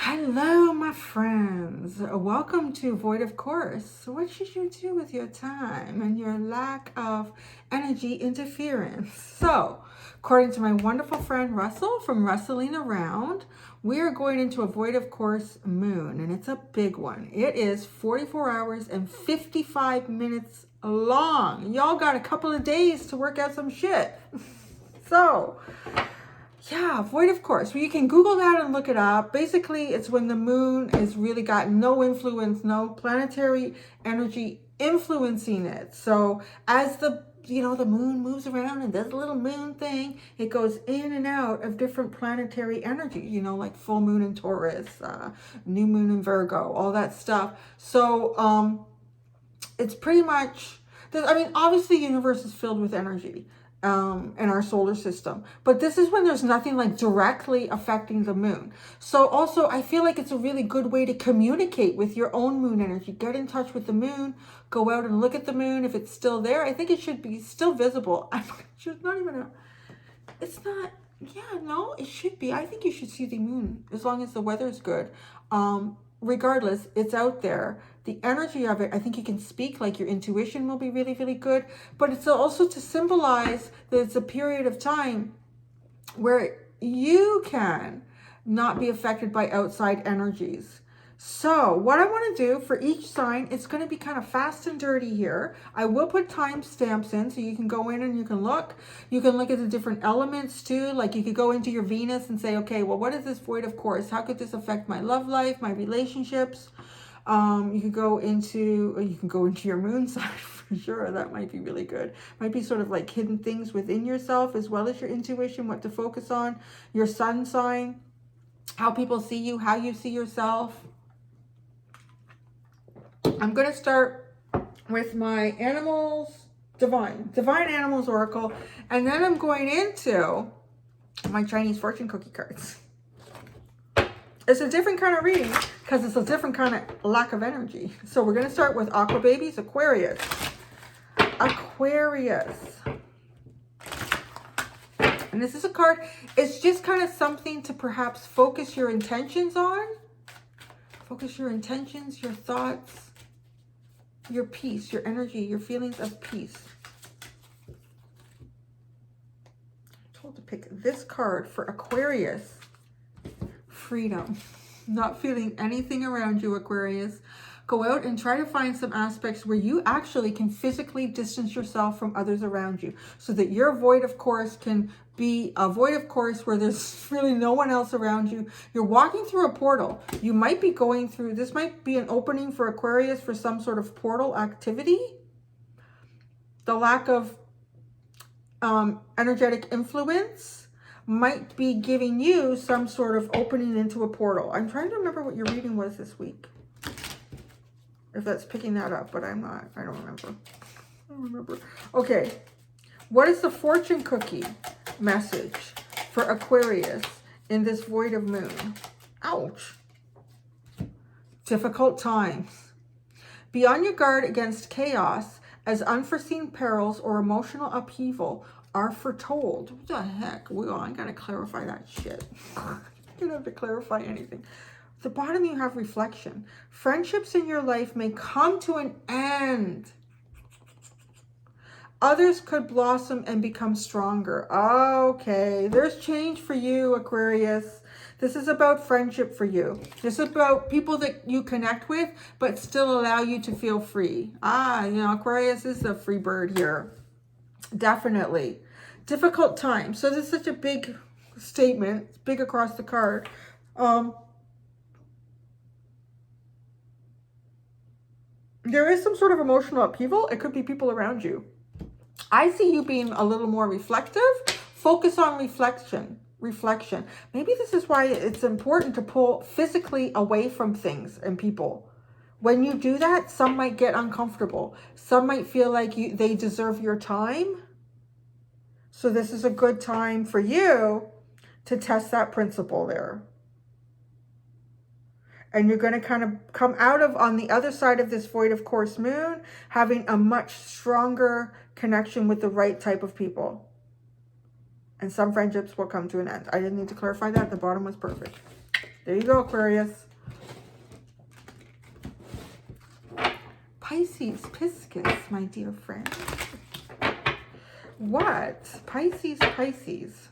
Hello, my friends. Welcome to Void of Course. What should you do with your time and your lack of energy interference? So, according to my wonderful friend Russell from Rustling Around, we are going into a Void of Course moon, and it's a big one. It is 44 hours and 55 minutes long. Y'all got a couple of days to work out some shit. So, yeah, void of course. Well, you can Google that and look it up. Basically, it's when the moon has really got no influence, no planetary energy influencing it. So as the moon moves around and does a little moon thing, it goes in and out of different planetary energy, like full moon in Taurus, new moon in Virgo, all that stuff. So it's pretty much, obviously the universe is filled with energy. In our solar system, but this is when there's nothing like directly affecting the moon. So also I feel like it's a really good way to communicate with your own moon energy. Get in touch with the moon, go out and look at the moon if it's still there. I think it should be still visible. It should be. I think you should see the moon as long as the weather's good. Regardless, it's out there. The energy of it, I think you can speak, like your intuition will be really, really good. But it's also to symbolize that it's a period of time where you can not be affected by outside energies. So what I want to do for each sign, it's going to be kind of fast and dirty here. I will put timestamps in so you can go in and you can look. You can look at the different elements too. Like you could go into your Venus and say, okay, well, what is this void of course? How could this affect my love life, my relationships? You can go into your moon sign for sure. That might be really good. Might be sort of like hidden things within yourself as well as your intuition, what to focus on. Your sun sign, how people see you, how you see yourself. I'm going to start with my Divine Animals Oracle, and then I'm going into my Chinese fortune cookie cards. It's a different kind of reading because it's a different kind of lack of energy. So we're going to start with Aqua Babies, Aquarius. And this is a card. It's just kind of something to perhaps focus your intentions on. Focus your intentions, your thoughts, your peace, your energy, your feelings of peace. I'm told to pick this card for Aquarius. Freedom. Not feeling anything around you, Aquarius. Go out and try to find some aspects where you actually can physically distance yourself from others around you so that your void of course can be a void of course where there's really no one else around you. You're walking through a portal. You might be going through, this might be an opening for Aquarius for some sort of portal activity. The lack of energetic influence might be giving you some sort of opening into a portal. I'm trying to remember what your reading was this week. If that's picking that up, but I'm not. I don't remember. Okay. What is the fortune cookie message for Aquarius in this void of moon? Ouch. Difficult times. Be on your guard against chaos as unforeseen perils or emotional upheaval are foretold. What the heck? Well, I gotta clarify that shit. I don't have to clarify anything. At the bottom you have reflection. Friendships in your life may come to an end. Others could blossom and become stronger. Okay, there's change for you, Aquarius. This is about friendship for you. This is about people that you connect with, but still allow you to feel free. Aquarius is the free bird here. Definitely. Difficult time. So this is such a big statement. It's big across the card. There is some sort of emotional upheaval. It could be people around you. I see you being a little more reflective. Focus on reflection. Maybe this is why it's important to pull physically away from things and people. When you do that, some might get uncomfortable. Some might feel like they deserve your time. So this is a good time for you to test that principle there. And you're going to kind of come out of, on the other side of this void of course moon, having a much stronger connection with the right type of people. And some friendships will come to an end. I didn't need to clarify that. The bottom was perfect. There you go, Aquarius. Pisces, Pisces, my dear friend. What? Pisces, Pisces.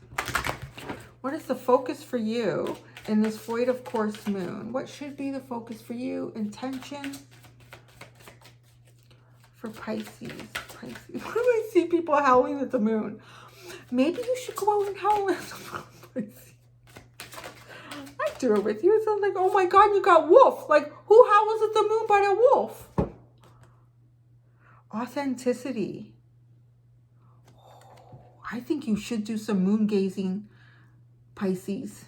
What is the focus for you in this void of course moon? What should be the focus for you? Intention for Pisces. Pisces. Why do I see people howling at the moon? Maybe you should go out and howl at the moon, Pisces. I do it with you. It's like, oh my God, you got wolf. Like, who howls at the moon but a wolf? Authenticity. I think you should do some moon gazing, Pisces.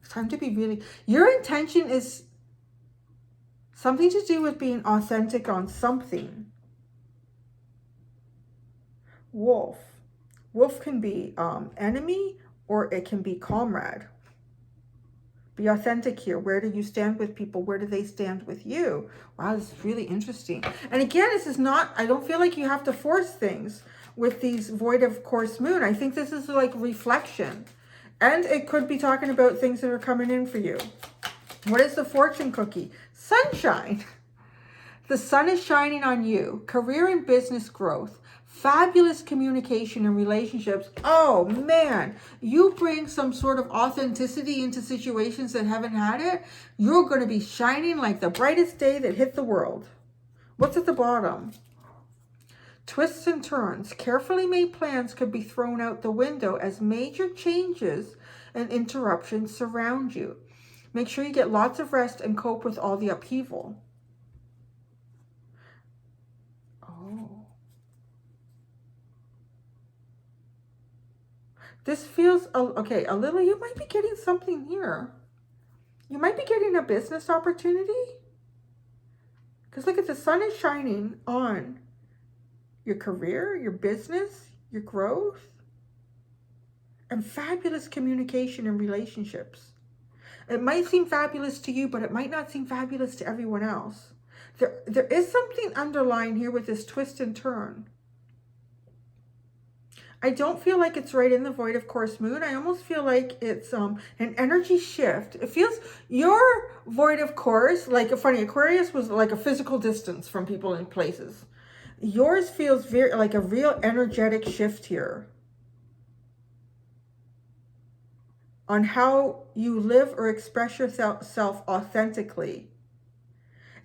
It's time to be really... Your intention is something to do with being authentic on something. Wolf. Wolf can be enemy or it can be comrade. Be authentic here. Where do you stand with people? Where do they stand with you? Wow, this is really interesting. And again, this is not, I don't feel like you have to force things with these void of course moon. I think this is like reflection. And it could be talking about things that are coming in for you. What is the fortune cookie? Sunshine. The sun is shining on you. Career and business growth. Fabulous communication and relationships. Oh man, you bring some sort of authenticity into situations that haven't had it. You're going to be shining like the brightest day that hit the world. What's at the bottom? Twists and turns. Carefully made plans could be thrown out the window as major changes and interruptions surround you. Make sure you get lots of rest and cope with all the upheaval. This feels, okay, a little, you might be getting something here. You might be getting a business opportunity. Because look at the sun is shining on your career, your business, your growth, and fabulous communication and relationships. It might seem fabulous to you, but it might not seem fabulous to everyone else. There is something underlying here with this twist and turn. I don't feel like it's right in the void of course moon. I almost feel like it's an energy shift. It feels your void of course, like funny, Aquarius was like a physical distance from people and places. Yours feels very like a real energetic shift here on how you live or express yourself authentically.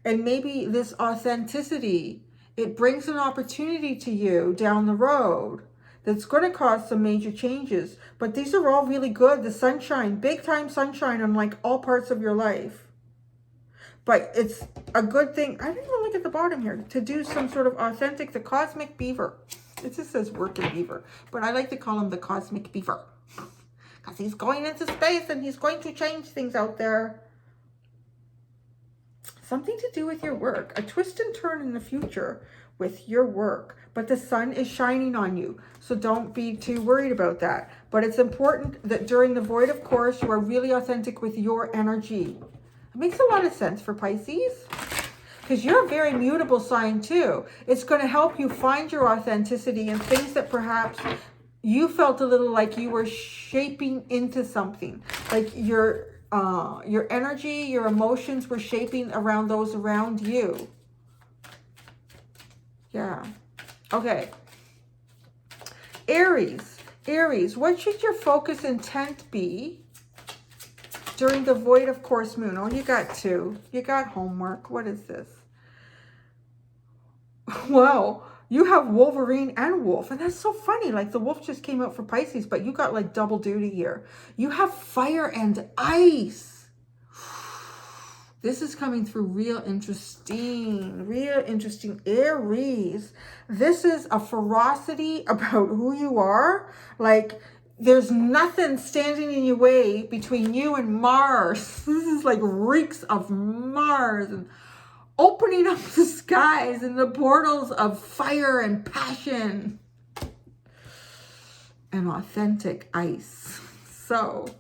And maybe this authenticity, it brings an opportunity to you down the road that's going to cause some major changes. But these are all really good. The sunshine, big time sunshine on like all parts of your life. But it's a good thing. I didn't even look at the bottom here. To do some sort of authentic, the cosmic beaver. It just says working beaver. But I like to call him the cosmic beaver. Because he's going into space and he's going to change things out there. Something to do with your work. A twist and turn in the future with your work. But the sun is shining on you. So don't be too worried about that. But it's important that during the void of course, you are really authentic with your energy. It makes a lot of sense for Pisces. Because you're a very mutable sign too. It's going to help you find your authenticity in things that perhaps you felt a little like you were shaping into something. Like your energy, your emotions were shaping around those around you. Yeah. Okay. Aries. Aries, what should your focus intent be during the void of course moon? Oh, you got two. You got homework. What is this? Wow. You have Wolverine and Wolf. And that's so funny. Like the Wolf just came out for Pisces, but you got like double duty here. You have fire and ice. This is coming through real interesting, Aries. This is a ferocity about who you are. Like there's nothing standing in your way between you and Mars. This is like reeks of Mars and opening up the skies and the portals of fire and passion and authentic ice. So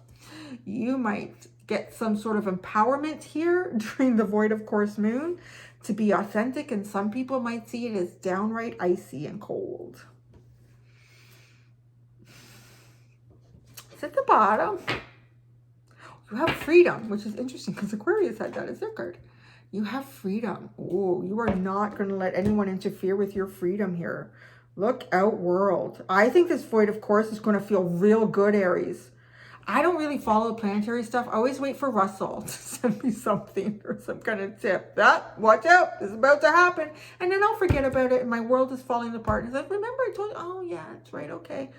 you might get some sort of empowerment here during the void of course moon to be authentic, and some people might see it as downright icy and cold. bottom, you have freedom, which is interesting because Aquarius had that as their card. You have freedom. Oh, you are not going to let anyone interfere with your freedom here. Look out, world. I think this void of course is going to feel real good, Aries. I don't really follow the planetary stuff. I always wait for Russell to send me something or some kind of tip. That, watch out, this is about to happen. And then I'll forget about it and my world is falling apart. And it's like, remember I told you? Oh yeah, that's right, okay.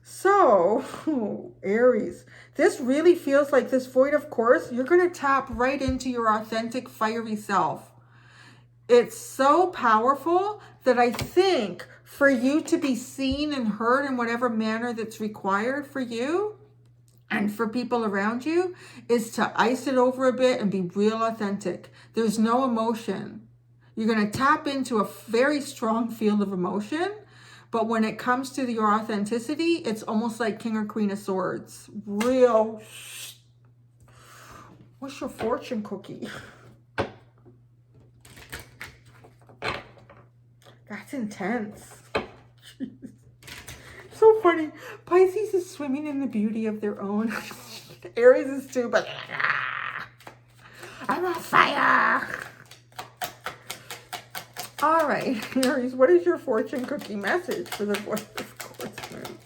So, Aries, this really feels like this void of course, you're going to tap right into your authentic, fiery self. It's so powerful that I think for you to be seen and heard in whatever manner that's required for you and for people around you is to ice it over a bit and be real authentic. There's no emotion. You're going to tap into a very strong field of emotion, but when it comes to your authenticity, it's almost like King or Queen of Swords. Real. What's your fortune cookie? That's intense. Jeez. So funny. Pisces is swimming in the beauty of their own. Aries is too, but I'm on fire. All right, Aries, what is your fortune cookie message for the void of course moon?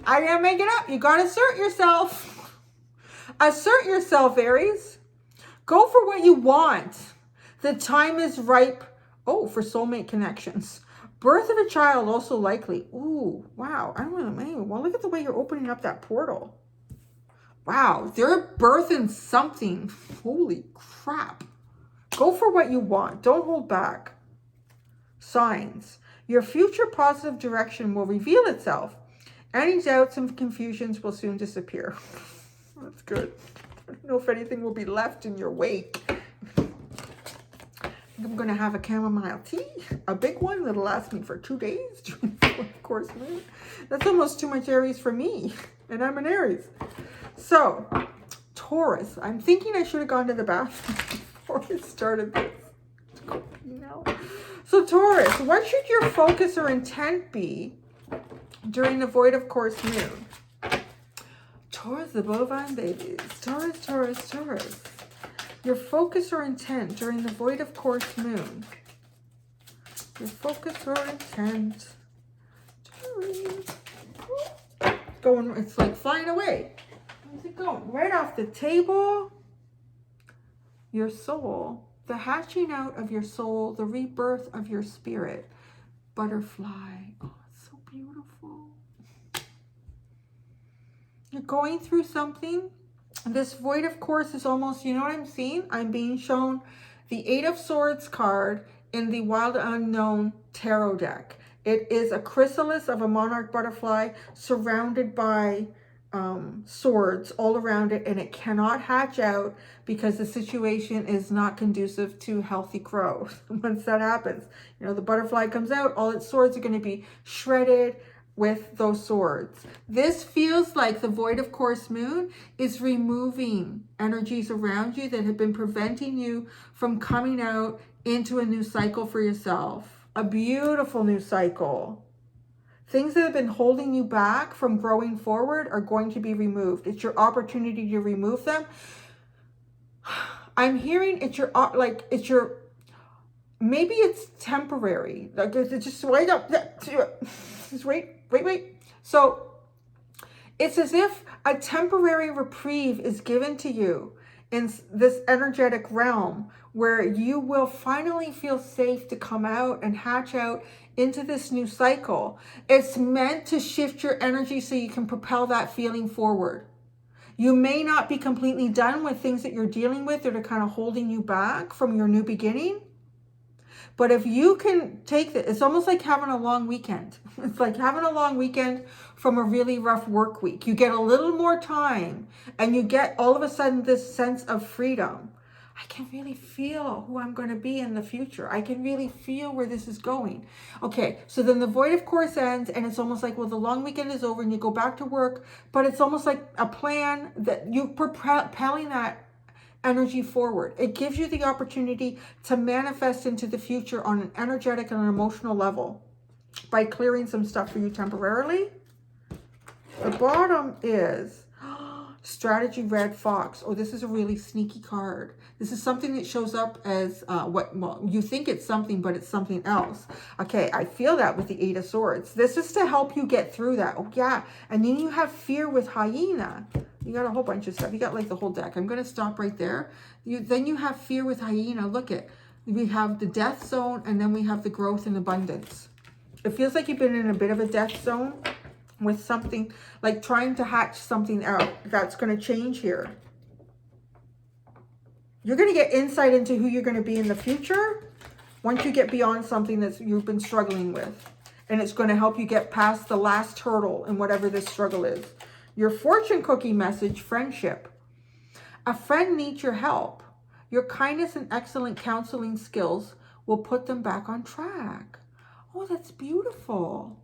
I didn't make it up. You got to assert yourself. Assert yourself, Aries. Go for what you want. The time is ripe. Oh, for soulmate connections. Birth of a child also likely. Ooh, wow. I don't know. Well, look at the way you're opening up that portal. Wow, they're birthing something. Holy crap. Go for what you want. Don't hold back. Signs. Your future positive direction will reveal itself. Any doubts and confusions will soon disappear. That's good. I don't know if anything will be left in your wake. I'm going to have a chamomile tea, a big one that'll last me for 2 days during the of course moon. That's almost too much Aries for me, and I'm an Aries. So, Taurus. I'm thinking I should have gone to the bathroom before I started this. So, Taurus, what should your focus or intent be during the void of course moon? Taurus, the bovine babies. Taurus, Taurus, Taurus. Your focus or intent during the void of course moon. Your focus or intent. Going, it's like flying away. Where's it going? Right off the table. Your soul. The hatching out of your soul. The rebirth of your spirit. Butterfly. Oh, it's so beautiful. You're going through something. This void of course is almost, you know what I'm seeing? I'm being shown the 8 of Swords card in the Wild Unknown Tarot deck. It is a chrysalis of a monarch butterfly surrounded by swords all around it, and it cannot hatch out because the situation is not conducive to healthy growth. Once that happens, you know, the butterfly comes out, all its swords are going to be shredded with those swords. This feels like the void of course moon is removing energies around you that have been preventing you from coming out into a new cycle for yourself. A beautiful new cycle. Things that have been holding you back from growing forward are going to be removed. It's your opportunity to remove them. I'm hearing it's your, like, it's your, maybe it's temporary. Like, it's just wait up. Just wait. So it's as if a temporary reprieve is given to you in this energetic realm where you will finally feel safe to come out and hatch out into this new cycle. It's meant to shift your energy so you can propel that feeling forward. You may not be completely done with things that you're dealing with that are kind of holding you back from your new beginning. But if you can take it, it's almost like having a long weekend. It's like having a long weekend from a really rough work week. You get a little more time and you get all of a sudden this sense of freedom. I can really feel who I'm going to be in the future. I can really feel where this is going. Okay, so then the void of course ends and it's almost like, well, the long weekend is over and you go back to work, but it's almost like a plan that you're propelling that energy forward. It gives you the opportunity to manifest into the future on an energetic and an emotional level. by clearing some stuff for you temporarily. The bottom is strategy red fox. Oh, this is a really sneaky card. This is something that shows up as well, you think it's something, but it's something else. Okay, I feel that with the Eight of Swords. This is to help you get through that. Oh, yeah. And then you have fear with hyena. You got a whole bunch of stuff. You got like the whole deck. I'm going to stop right there. Then you have fear with hyena. Look at, we have the death zone, and then we have the growth and abundance. It feels like you've been in a bit of a death zone with something, like trying to hatch something out that's going to change here. You're going to get insight into who you're going to be in the future once you get beyond something that you've been struggling with. And it's going to help you get past the last hurdle in whatever this struggle is. Your fortune cookie message, friendship. A friend needs your help. Your kindness and excellent counseling skills will put them back on track. Oh, that's beautiful.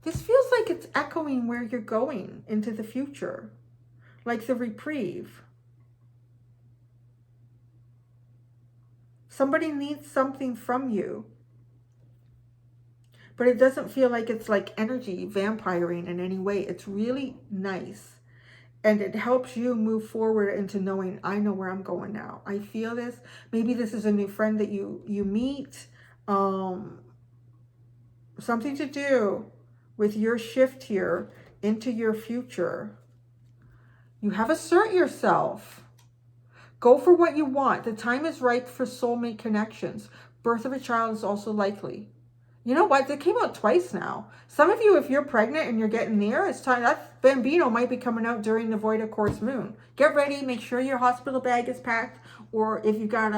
This feels like it's echoing where you're going into the future, like the reprieve. Somebody needs something from you, but it doesn't feel like it's like energy vampiring in any way. It's really nice, and it helps you move forward into knowing, I know where I'm going now. I feel this. Maybe this is a new friend that you meet, something to do with your shift here into your future. You have assert yourself. Go for what you want. The time is right for soulmate connections. Birth of a child is also likely. You know what? They came out twice now. Some of you, if you're pregnant and you're getting near, it's time. That Bambino might be coming out during the void of course moon. Get ready. Make sure your hospital bag is packed. Or if you got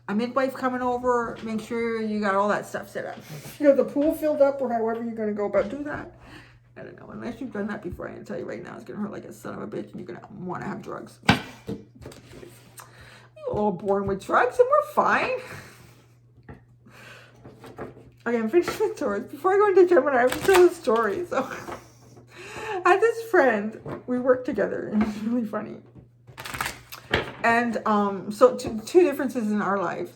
a midwife coming over, make sure you got all that stuff set up. You know, the pool filled up, or however you're going to go about do that. I don't know. Unless you've done that before, I can tell you right now, it's going to hurt like a son of a bitch, and you're going to want to have drugs. We're all born with drugs, and we're fine. Okay, I'm finished with Taurus. Before I go into Gemini, I have to tell a story. So, I had this friend. We worked together, and it's really funny. And so two differences in our lives.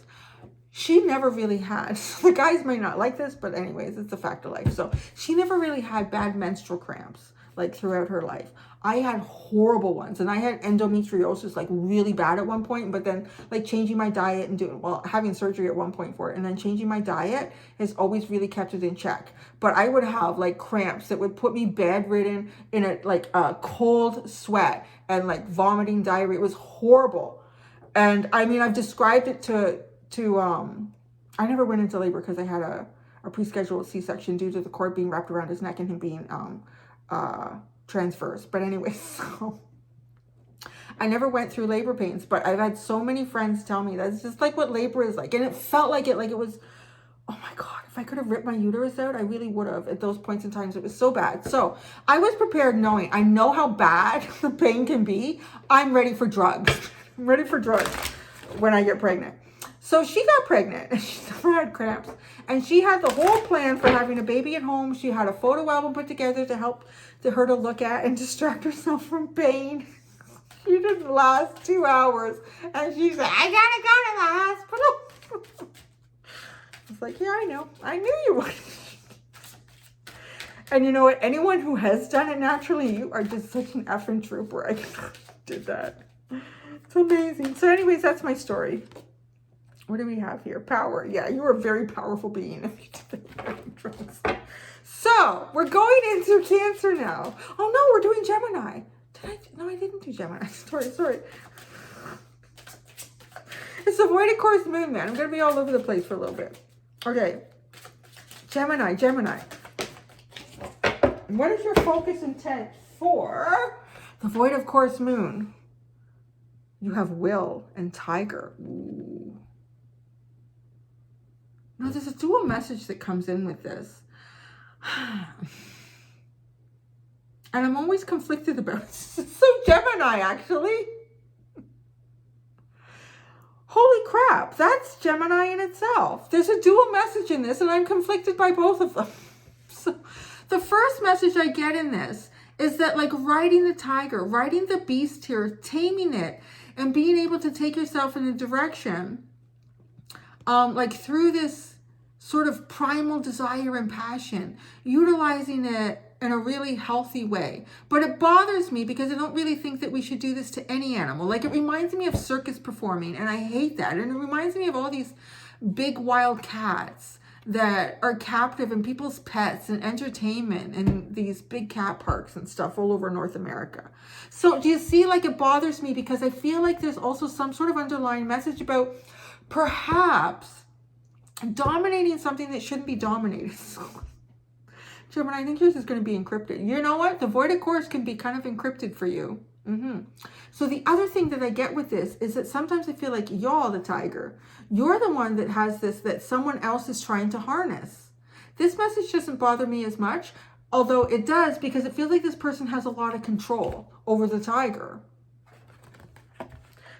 She never really had, the guys might not like this, but anyways, it's a fact of life. So she never really had bad menstrual cramps, like throughout her life. I had horrible ones, and I had endometriosis, like really bad at one point, but then like changing my diet and having surgery at one point for it, and then changing my diet has always really kept it in check. But I would have like cramps that would put me bedridden in a cold sweat and like vomiting, diarrhea. It was horrible. And I mean, I've described it to I never went into labor because I had a pre-scheduled C-section due to the cord being wrapped around his neck and him being transverse. But anyway, so I never went through labor pains, but I've had so many friends tell me that's just like what labor is like. And it felt like it was, oh my God, if I could have ripped my uterus out, I really would have at those points in times. It was so bad. So I was prepared knowing I know how bad the pain can be. I'm ready for drugs. I'm ready for drugs when I get pregnant. So she got pregnant and she never had cramps, and she had the whole plan for having a baby at home. She had a photo album put together to help her to look at and distract herself from pain. She didn't last 2 hours, and she said, I gotta go to the hospital. I was like, yeah, I know. I knew you would. And you know what? Anyone who has done it naturally, you are just such an effing trooper. I did that. It's amazing. So anyways, that's my story. What do we have here? Power. Yeah, you are a very powerful being if you did the drugs. So, we're going into Cancer now. Oh no, we're doing Gemini. No, I didn't do Gemini. Sorry. It's the void of course moon, man. I'm going to be all over the place for a little bit. Okay. Gemini. What is your focus intent for the void of course moon? You have will and tiger. Ooh. Now, there's a dual message that comes in with this. And I'm always conflicted about it. So Gemini, actually. Holy crap, that's Gemini in itself. There's a dual message in this, and I'm conflicted by both of them. So the first message I get in this is that, like, riding the tiger, riding the beast here, taming it, and being able to take yourself in a direction like through this sort of primal desire and passion, utilizing it in a really healthy way. But it bothers me because I don't really think that we should do this to any animal. Like, it reminds me of circus performing, and I hate that. And it reminds me of all these big wild cats that are captive in people's pets and entertainment and these big cat parks and stuff all over North America. So do you see, like, it bothers me because I feel like there's also some sort of underlying message about perhaps dominating something that shouldn't be dominated. Gemini, I think yours is going to be encrypted. You know what? The void of course can be kind of encrypted for you. So the other thing that I get with this is that sometimes I feel like y'all, the tiger, you're the one that has this, that someone else is trying to harness. This message doesn't bother me as much, although it does, because it feels like this person has a lot of control over the tiger.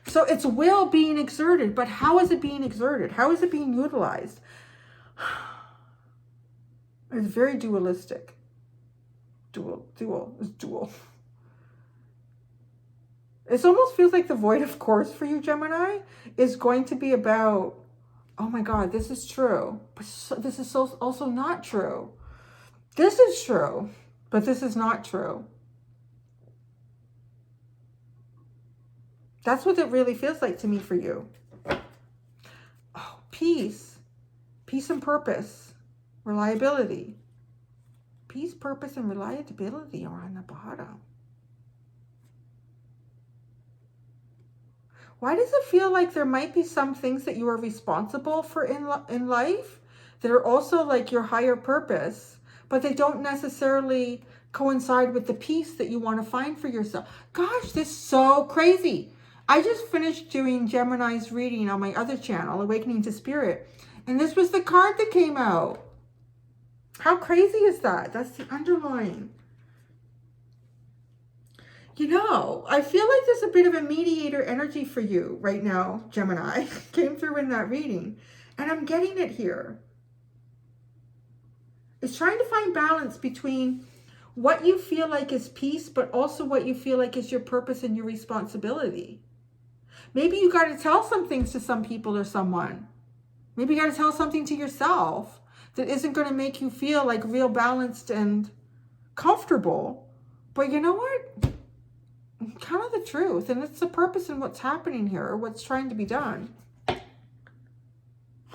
So it's will being exerted, but how is it being exerted? How is it being utilized? It's very dualistic. Dual. It's dual. It almost feels like the void of course for you, Gemini, is going to be about, oh my God, this is true, but this is also not true. This is true, but this is not true. That's what it really feels like to me for you. Oh, peace. Peace and purpose. Reliability. Peace, purpose, and reliability are on the bottom. Why does it feel like there might be some things that you are responsible for in life that are also like your higher purpose, but they don't necessarily coincide with the peace that you want to find for yourself? Gosh, this is so crazy. I just finished doing Gemini's reading on my other channel, Awakening to Spirit, and this was the card that came out. How crazy is that? That's the underlying. You know, I feel like there's a bit of a mediator energy for you right now, Gemini. Came through in that reading. And I'm getting it here. It's trying to find balance between what you feel like is peace, but also what you feel like is your purpose and your responsibility. Maybe you got to tell some things to some people or someone. Maybe you got to tell something to yourself that isn't going to make you feel like real balanced and comfortable. But you know what? Kind of the truth, and it's the purpose in what's happening here, or what's trying to be done.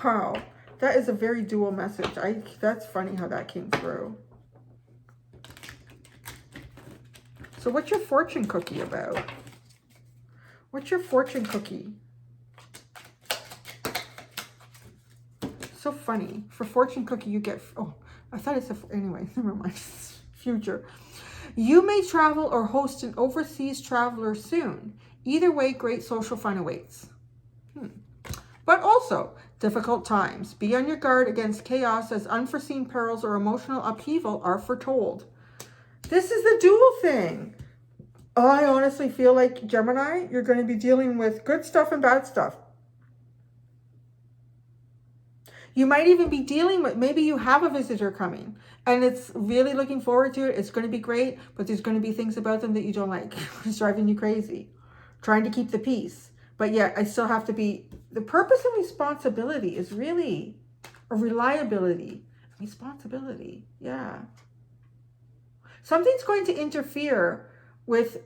Wow, that is a very dual message. That's funny how that came through. So what's your fortune cookie about? What's your fortune cookie? So funny. For fortune cookie you get, oh, I thought it's anyway, never mind. Future. You may travel or host an overseas traveler soon. Either way, great social fun awaits. But also, difficult times. Be on your guard against chaos, as unforeseen perils or emotional upheaval are foretold. This is the dual thing. I honestly feel like, Gemini, you're going to be dealing with good stuff and bad stuff. You might even be dealing with, maybe you have a visitor coming and it's really looking forward to it. It's going to be great, but there's going to be things about them that you don't like. It's driving you crazy. Trying to keep the peace. But yet I still have to be, the purpose and responsibility is really a reliability. Responsibility, yeah. Something's going to interfere with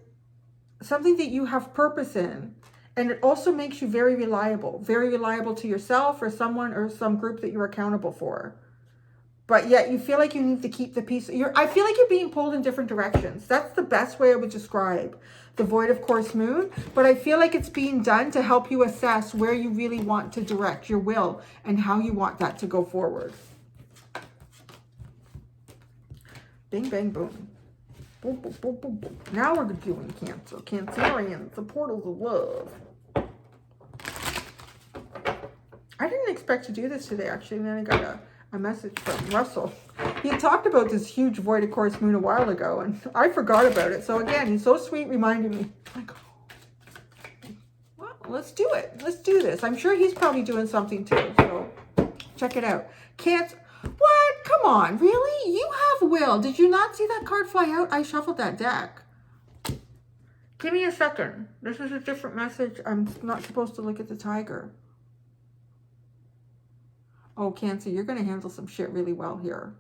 something that you have purpose in. And it also makes you very reliable to yourself or someone or some group that you're accountable for. But yet you feel like you need to keep the peace. I feel like you're being pulled in different directions. That's the best way I would describe the void of course moon. But I feel like it's being done to help you assess where you really want to direct your will and how you want that to go forward. Bing, bang, boom. Boom, boom, boom, boom, boom. Now we're doing Cancer. Cancerians, the portals of love. I didn't expect to do this today, actually. And then I got a message from Russell. He talked about this huge void of course moon a while ago, and I forgot about it. So again, he's so sweet reminding me. Like, well, let's do it. Let's do this. I'm sure he's probably doing something too. So check it out. Cancer. What? Come on, really? You have will. Did you not see that card fly out? I shuffled that deck. Give me a second. This is a different message. I'm not supposed to look at the tiger. Oh, Cancer, you're going to handle some shit really well here.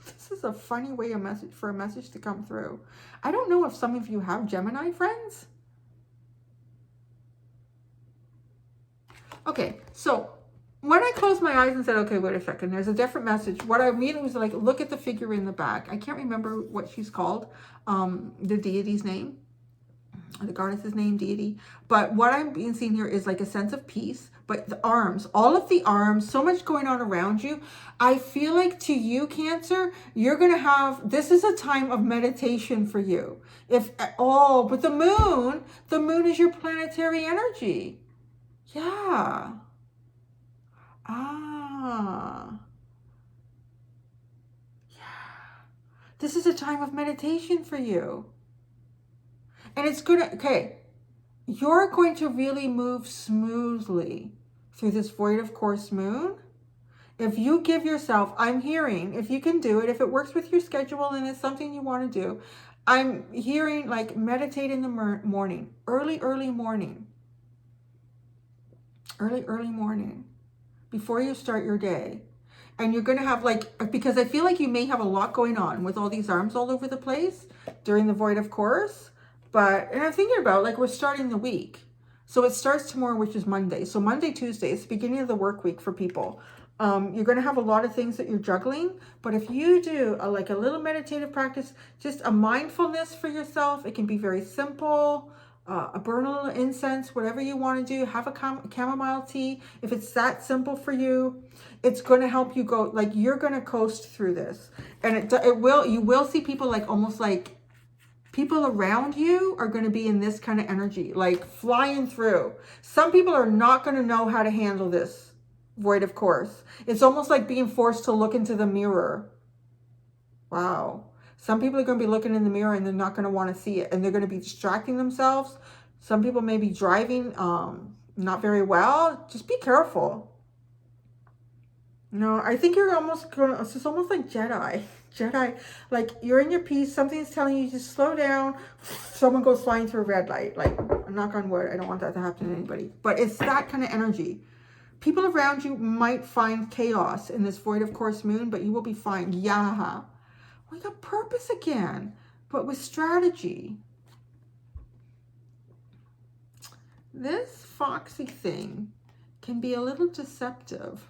This is a funny way for a message to come through. I don't know if some of you have Gemini friends. Okay, so when I closed my eyes and said, okay, wait a second, there's a different message, what I immediately was like, look at the figure in the back. I can't remember what she's called, the deity's name, the goddess's name, deity. But what I'm being seen here is like a sense of peace. But the arms, all of the arms, so much going on around you. I feel like to you, Cancer, you're going to have, this is a time of meditation for you. But the moon is your planetary energy. Yeah. Ah. Yeah. This is a time of meditation for you. And it's good. Okay. You're going to really move smoothly through this void of course moon. If you give yourself, I'm hearing, if you can do it, if it works with your schedule and it's something you want to do, I'm hearing like meditate in the morning, early morning. Early morning, before you start your day. And you're going to have like, because I feel like you may have a lot going on with all these arms all over the place during the void of course. And I'm thinking about like, we're starting the week. So it starts tomorrow, which is Monday. So Monday, Tuesday, it's the beginning of the work week for people. You're going to have a lot of things that you're juggling. But if you do like a little meditative practice, just a mindfulness for yourself, it can be very simple. Burn a little incense, whatever you want to do. Have a chamomile tea. If it's that simple for you, it's going to help you go, like you're going to coast through this. And you will see people like almost like people around you are going to be in this kind of energy, like flying through. Some people are not going to know how to handle this void of course. It's almost like being forced to look into the mirror. Wow. Some people are going to be looking in the mirror and they're not going to want to see it. And they're going to be distracting themselves. Some people may be driving not very well. Just be careful. No, I think you're almost going to, it's almost like Jedi. Like you're in your peace. Something's telling you to slow down. Someone goes flying through a red light. Like, knock on wood. I don't want that to happen to anybody. But it's that kind of energy. People around you might find chaos in this void of course moon, but you will be fine. Yeah. We got purpose again, but with strategy. This foxy thing can be a little deceptive.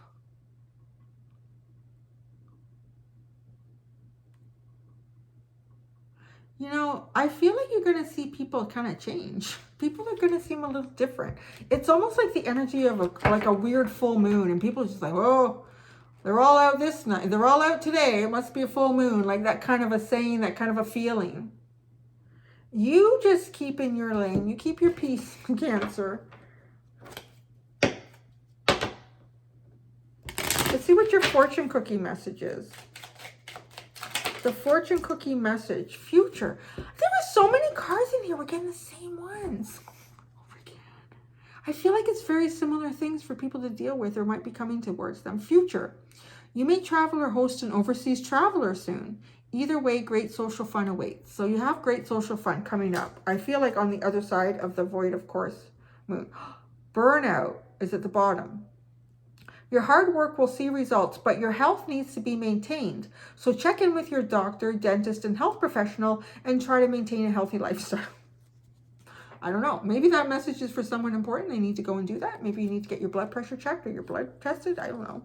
You know, I feel like you're going to see people kind of change. People are going to seem a little different. It's almost like the energy of like a weird full moon, and people are just like, oh, they're all out this night. They're all out today. It must be a full moon. Like that kind of a saying, that kind of a feeling. You just keep in your lane. You keep your peace, Cancer. Let's see what your fortune cookie message is. The fortune cookie message. Future. There were so many cards in here. We're getting the same ones. Oh, again. I feel like it's very similar things for people to deal with or might be coming towards them. Future. You may travel or host an overseas traveler soon. Either way, great social fun awaits. So you have great social fun coming up. I feel like on the other side of the void of course moon. Burnout is at the bottom. Your hard work will see results, but your health needs to be maintained. So check in with your doctor, dentist, and health professional and try to maintain a healthy lifestyle. I don't know. Maybe that message is for someone important. They need to go and do that. Maybe you need to get your blood pressure checked or your blood tested. I don't know.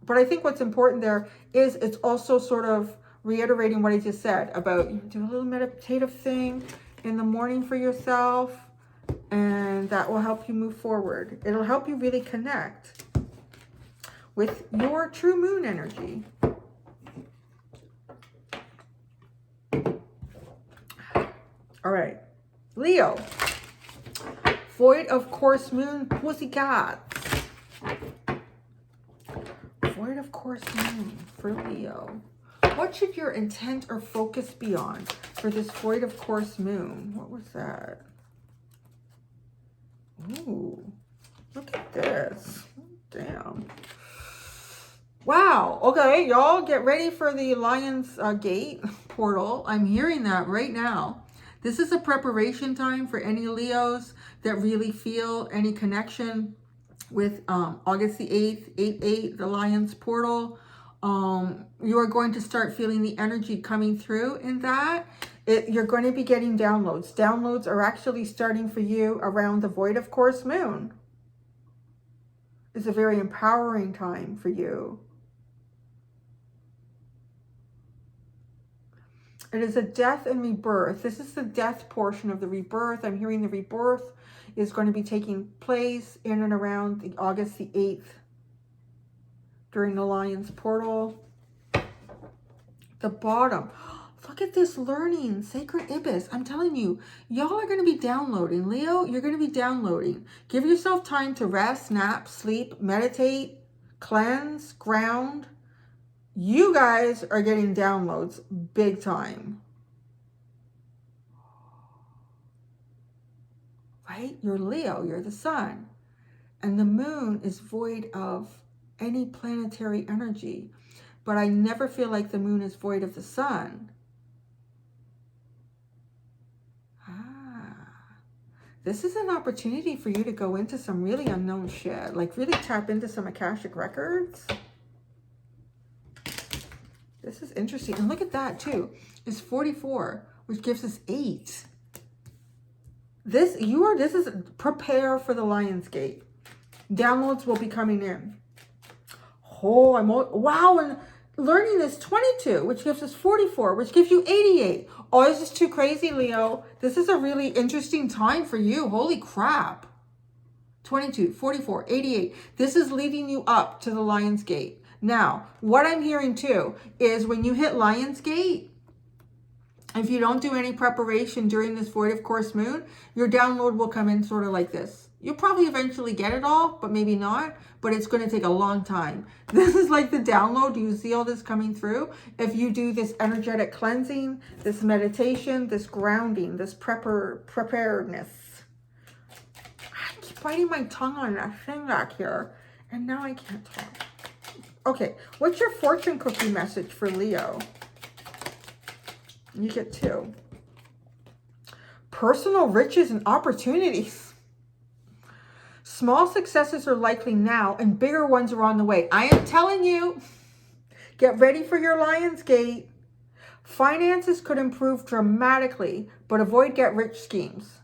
But I think what's important there is it's also sort of reiterating what I just said about do a little meditative thing in the morning for yourself, and that will help you move forward. It'll help you really connect with your true moon energy. All right, Leo, void of course moon, pussycats. Void of course moon for Leo. What should your intent or focus be on for this void of course moon? What was that? Ooh, look at this. Damn. Wow. Okay, y'all get ready for the Lion's Gate portal. I'm hearing that right now. This is a preparation time for any Leos that really feel any connection with August the 8th, 8/8, the Lion's portal. You are going to start feeling the energy coming through in that. You're going to be getting downloads. Downloads are actually starting for you around the void of course moon. It's a very empowering time for you. It is a death and rebirth. This is the death portion of the rebirth. I'm hearing the rebirth is going to be taking place in and around the August the 8th during the Lion's portal. The bottom. Look at this learning. Sacred Ibis. I'm telling you, y'all are going to be downloading. Leo, you're going to be downloading. Give yourself time to rest, nap, sleep, meditate, cleanse, ground. You guys are getting downloads big time. Right? You're Leo, you're the sun. And the moon is void of any planetary energy. But I never feel like the moon is void of the sun. This is an opportunity for you to go into some really unknown shit. Like really tap into some Akashic records. This is interesting. And look at that too. It's 44, which gives us 8. This is prepare for the Lion's Gate. Downloads will be coming in. Oh, wow. And learning is 22, which gives us 44, which gives you 88. Oh, this is too crazy, Leo. This is a really interesting time for you. Holy crap. 22, 44, 88. This is leading you up to the Lion's Gate. Now, what I'm hearing too is when you hit Lion's Gate, if you don't do any preparation during this void of course moon, your download will come in sort of like this. You'll probably eventually get it all, but maybe not. But it's going to take a long time. This is like the download. You see all this coming through. If you do this energetic cleansing, this meditation, this grounding, this preparedness. I keep biting my tongue on that thing back here. And now I can't talk. Okay, what's your fortune cookie message for Leo? You get 2. Personal riches and opportunities. Small successes are likely now and bigger ones are on the way. I am telling you, get ready for your Lion's Gate. Finances could improve dramatically, but avoid get-rich schemes.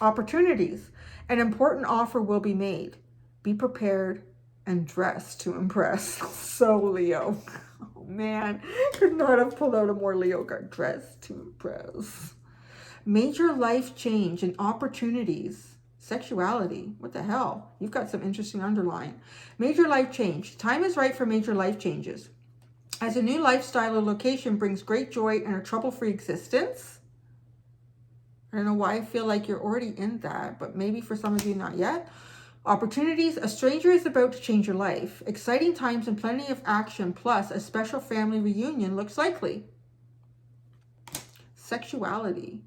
Opportunities. An important offer will be made. Be prepared and dress to impress. So Leo. Oh man, could not have pulled out a more Leo card. Dress to impress. Major life change and opportunities. Sexuality. What the hell? You've got some interesting underline. Major life change. Time is right for major life changes. As a new lifestyle or location brings great joy and a trouble-free existence. I don't know why I feel like you're already in that, but maybe for some of you not yet. Opportunities. A stranger is about to change your life. Exciting times and plenty of action, plus a special family reunion looks likely. Sexuality.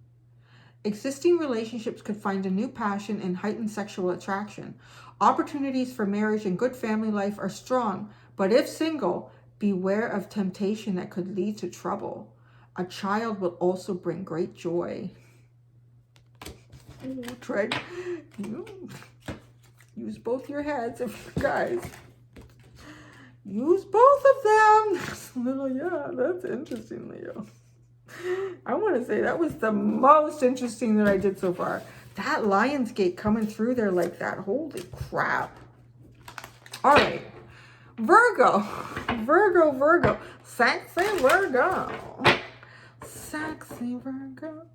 Existing relationships could find a new passion and heightened sexual attraction. Opportunities for marriage and good family life are strong, but if single, beware of temptation that could lead to trouble. A child will also bring great joy. Tread. Use both your heads, if you guys. Use both of them. Little, yeah, that's interesting, Leo. I want to say that was the most interesting that I did so far. That Lion's Gate coming through there like that. Holy crap. All right. Virgo. Virgo. Sexy Virgo. Sexy Virgo.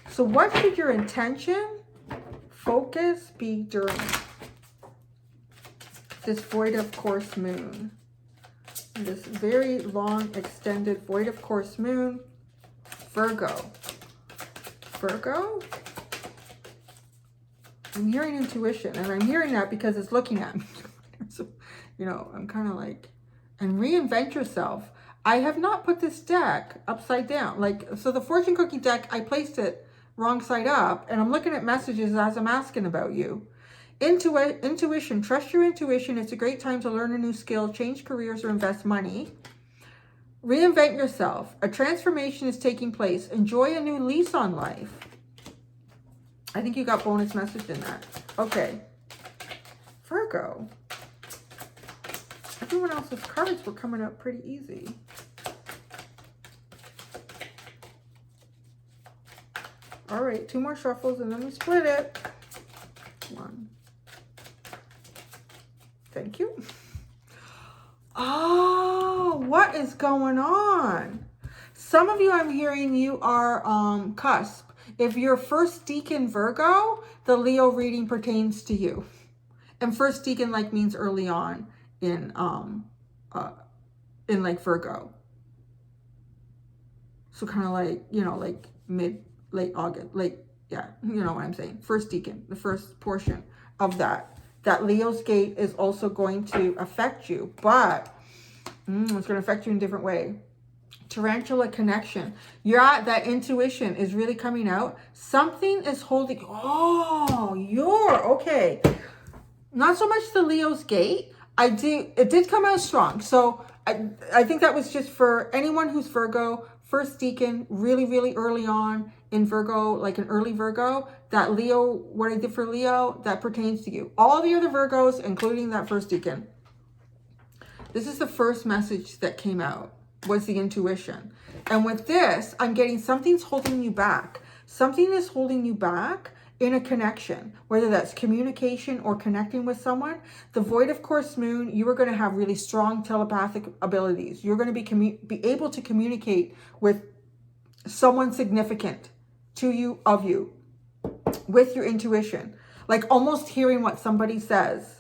So what should your intention, focus be during this void of course moon? This very long, extended void of course moon. Virgo. I'm hearing intuition, and I'm hearing that because it's looking at me. So, you know, I'm kind of like, and reinvent yourself. I have not put this deck upside down. Like, so the fortune cookie deck, I placed it wrong side up, and I'm looking at messages as I'm asking about you. Intuition. Trust your intuition. It's a great time to learn a new skill, change careers, or invest money. Reinvent yourself. A transformation is taking place. Enjoy a new lease on life. I think you got bonus message in that. Okay. Virgo. Everyone else's cards were coming up pretty easy. All right, 2 more shuffles and then we split it. 1. Thank you. Oh, what is going on? Some of you, I'm hearing you are cusp. If you're first deacon Virgo, the Leo reading pertains to you. And first deacon like means early on in like Virgo. So kind of like, you know, like late August, like, yeah, you know what I'm saying. First deacon, the first portion of that. That Leo's gate is also going to affect you, but it's going to affect you in a different way. Tarantula connection. That intuition is really coming out. Something is holding. Oh, okay. Not so much the Leo's gate. It did come out strong. So I think that was just for anyone who's Virgo, first deacon, really, really early on in Virgo, like an early Virgo. That Leo, what I did for Leo, that pertains to you. All the other Virgos, including that first deacon. This is the first message that came out, was the intuition. And with this, I'm getting something's holding you back. Something is holding you back in a connection, whether that's communication or connecting with someone. The void of course moon, you are going to have really strong telepathic abilities. You're going to be able to communicate with someone significant to you, of you, with your intuition, like almost hearing what somebody says.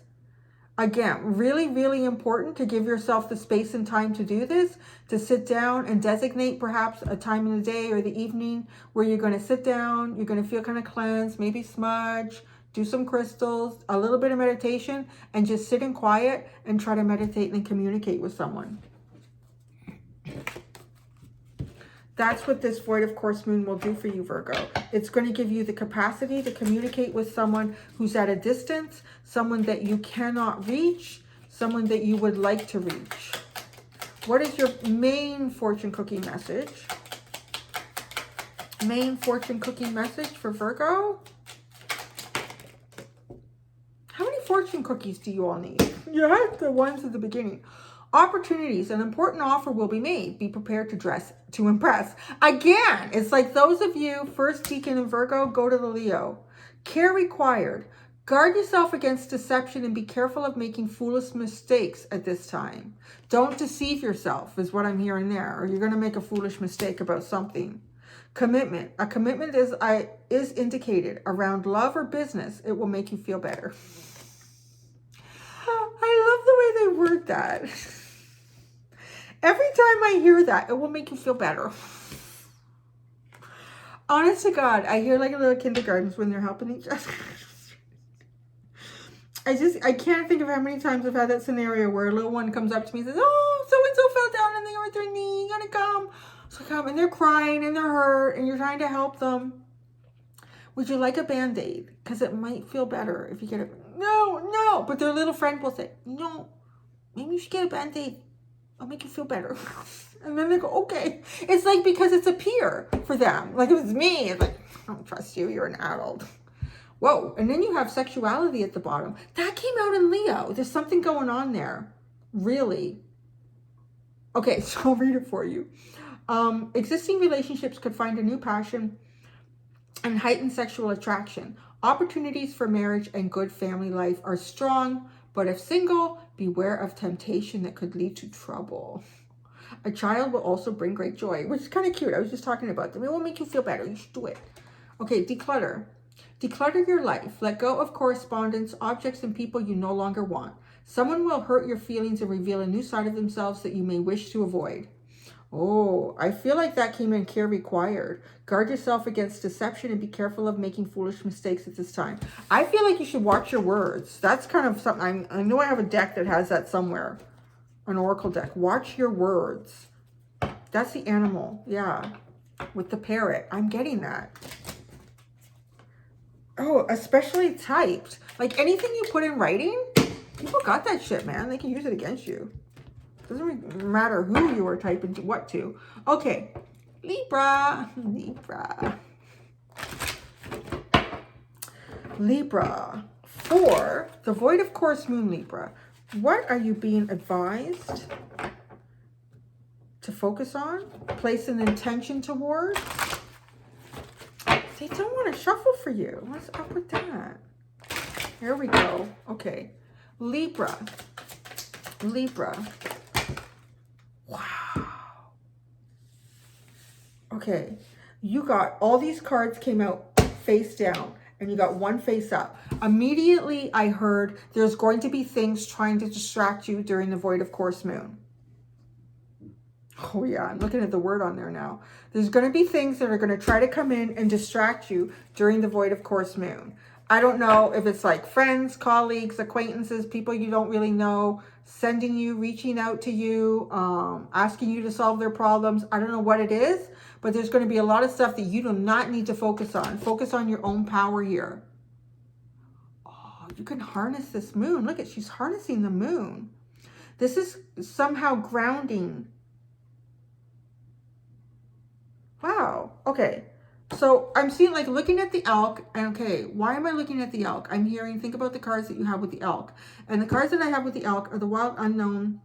Again, really, really important to give yourself the space and time to do this, to sit down and designate perhaps a time in the day or the evening where you're going to sit down, you're going to feel kind of cleansed, maybe smudge, do some crystals, a little bit of meditation, and just sit in quiet and try to meditate and communicate with someone. That's what this void of course moon will do for you, Virgo. It's going to give you the capacity to communicate with someone who's at a distance, someone that you cannot reach, someone that you would like to reach. What is your main fortune cookie message? Main fortune cookie message for Virgo? How many fortune cookies do you all need? Yeah, the ones at the beginning. Opportunities. An important offer will be made. Be prepared to dress to impress. Again, it's like those of you, first deacon and Virgo, go to the Leo. Care required. Guard yourself against deception and be careful of making foolish mistakes at this time. Don't deceive yourself is what I'm hearing there, or you're going to make a foolish mistake about something. Commitment. A commitment is indicated around love or business. It will make you feel better. I love the way they word that. Every time I hear that, it will make you feel better. Honest to God, I hear like a little kindergartens when they're helping each other. I can't think of how many times I've had that scenario where a little one comes up to me and says, oh, so-and-so fell down and they hurt their knee, you gotta come. So come, and they're crying and they're hurt and you're trying to help them. Would you like a Band-Aid? Because it might feel better if you get it. No. But their little friend will say, no, maybe you should get a Band-Aid. I'll make you feel better. And then they go, okay. It's like, because it's a peer for them. Like, if it's me, it's like, I don't trust you. You're an adult. Whoa. And then you have sexuality at the bottom. That came out in Leo. There's something going on there. Really. Okay, so I'll read it for you. Existing relationships could find a new passion and heightened sexual attraction. Opportunities for marriage and good family life are strong, but if single, beware of temptation that could lead to trouble. A child will also bring great joy, which is kind of cute. I was just talking about them. It will make you feel better. You should do it. Okay, declutter. Declutter your life. Let go of correspondence, objects, and people you no longer want. Someone will hurt your feelings and reveal a new side of themselves that you may wish to avoid. Oh, I feel like that came in care required. Guard yourself against deception and be careful of making foolish mistakes at this time. I feel like you should watch your words. That's kind of something. I know I have a deck that has that somewhere. An oracle deck. Watch your words. That's the animal. Yeah. With the parrot. I'm getting that. Oh, especially typed. Like anything you put in writing, people got that shit, man. They can use it against you. Doesn't matter who you are typing to what to. Okay, Libra. for the void of course moon, Libra, what are you being advised to focus on, place an intention toward? They don't want to shuffle for you. What's up with that? Here we go. Okay. Libra. Libra. Wow. Okay. You got all these cards came out face down and you got one face up. Immediately I heard there's going to be things trying to distract you during the void of course moon. Oh yeah, I'm looking at the word on there now. There's going to be things that are going to try to come in and distract you during the void of course moon. I don't know if it's like friends, colleagues, acquaintances, people you don't really know, sending you, reaching out to you, asking you to solve their problems. I don't know what it is, but there's going to be a lot of stuff that you do not need to focus on. Focus on your own power here. Oh, you can harness this moon. Look at, she's harnessing the moon. This is somehow grounding. Wow. Okay. So I'm seeing like looking at the elk, and okay, why am I looking at the elk? I'm hearing, think about the cards that you have with the elk. And the cards that I have with the elk are the Wild Unknown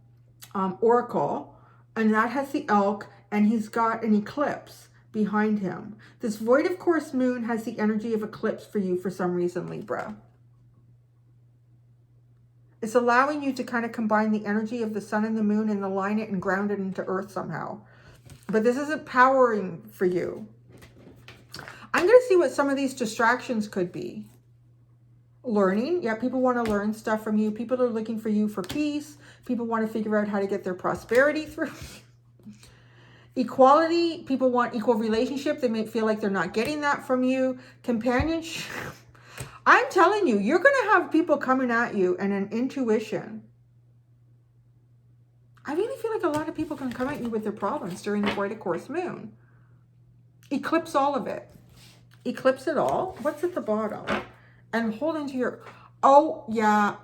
Oracle, and that has the elk, and he's got an eclipse behind him. This void of course moon has the energy of eclipse for you for some reason, Libra. It's allowing you to kind of combine the energy of the sun and the moon and align it and ground it into earth somehow. But this is empowering for you. I'm going to see what some of these distractions could be. Learning. Yeah, people want to learn stuff from you. People are looking for you for peace. People want to figure out how to get their prosperity through. Equality. People want equal relationship. They may feel like they're not getting that from you. Companionship. I'm telling you, you're going to have people coming at you and an intuition. I really feel like a lot of people can come at you with their problems during the void of course moon. Eclipse all of it. Eclipse it all. What's at the bottom? And hold into your... Oh, yeah.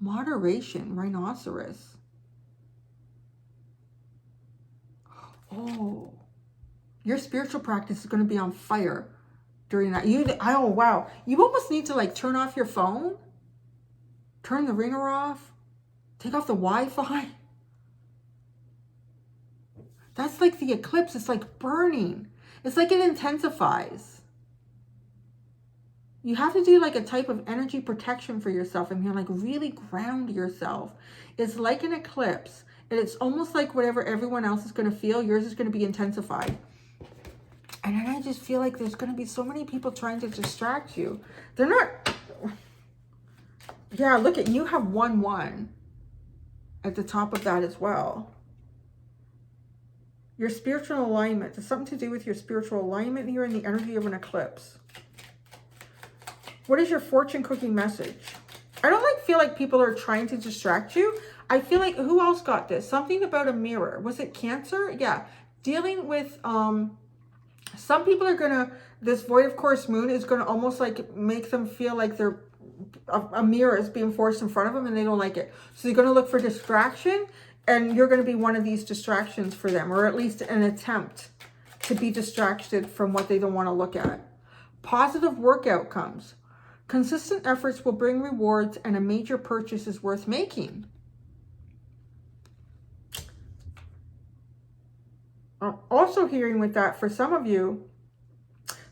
Moderation. Rhinoceros. Oh. Your spiritual practice is going to be on fire during that. Oh, wow. You almost need to like turn off your phone. Turn the ringer off. Take off the Wi-Fi. That's like the eclipse. It's like burning. It's like it intensifies. You have to do like a type of energy protection for yourself and you're like really ground yourself. It's like an eclipse. And it's almost like whatever everyone else is going to feel, yours is going to be intensified. And then I just feel like there's going to be so many people trying to distract you. They're not... Yeah, look at you have 1-1 at the top of that as well. Your spiritual alignment. There's something to do with your spiritual alignment here in the energy of an eclipse. What is your fortune cookie message? I don't feel like people are trying to distract you. I feel like, who else got this? Something about a mirror. Was it Cancer? Yeah. Dealing with, some people are going to, this void of course moon is going to almost like make them feel like they're, a mirror is being forced in front of them and they don't like it. So they're going to look for distraction, and you're going to be one of these distractions for them, or at least an attempt to be distracted from what they don't want to look at. Positive work outcomes. Consistent efforts will bring rewards, and a major purchase is worth making. I'm also hearing with that, for some of you,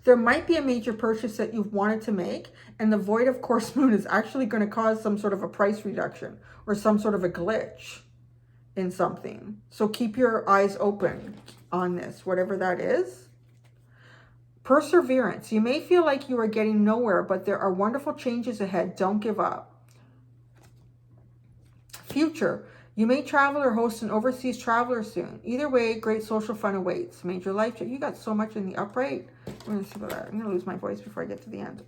there might be a major purchase that you've wanted to make, and the void of course moon is actually going to cause some sort of a price reduction or some sort of a glitch in something. So keep your eyes open on this, whatever that is. Perseverance. You may feel like you are getting nowhere, but there are wonderful changes ahead. Don't give up. Future. You may travel or host an overseas traveler soon. Either way, great social fun awaits. Major life. You got so much in the upright. I'm going to see about that. I'm going to lose my voice before I get to the end.